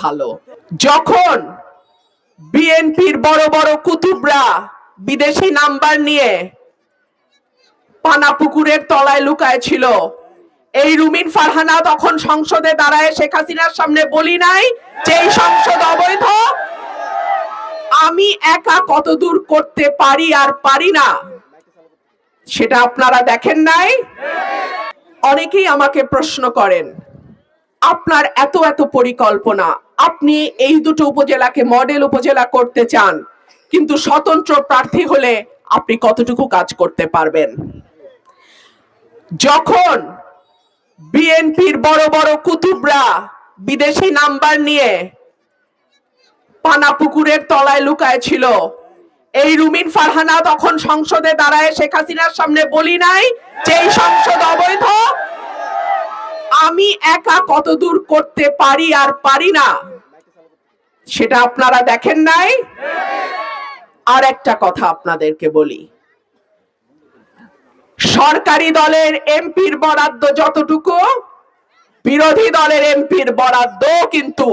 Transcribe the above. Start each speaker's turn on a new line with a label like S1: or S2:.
S1: ভালো। যখন বিএনপির বড় বড় কুতুবরা বিদেশি নাম্বার নিয়ে পানাপুকুরের তলায় লুকায় ছিল, এই রুমিন ফারহানা তখন সংসদে দাঁড়ায় শেখ হাসিনার সামনে বলি নাই যে এই সংসদ অবৈধ? আমি একা কত দূর করতে পারি আর পারি না সেটা আপনারা দেখেন নাই? অনেকেই আমাকে প্রশ্ন করেন, আপনার এত এত পরিকল্পনা, আপনি এই দুটো উপজেলাকে মডেল উপজেলা করতে চান, কিন্তু স্বতন্ত্র প্রার্থী হলে আপনি কতটুকু কাজ করতে পারবেন? যখন বিএনপির বড় বড় কুতুবরা বিদেশি নাম্বার নিয়ে পানাপুকুরের তলায় লুকায় ছিল, এই রুমিন ফারহানা তখন সংসদে দাঁড়ায় শেখ হাসিনার সামনে বলি নাই যে এই সংসদ অবৈধ? আমি একা কত দূর করতে পারি আর পারি না সেটা আপনারা দেখেন নাই? আর একটা কথা আপনাদেরকে বলি, সরকারি দলের এমপির বরাদ্দ যতটুকু, বিরোধী দলের এমপির বরাদ্দ কিন্তু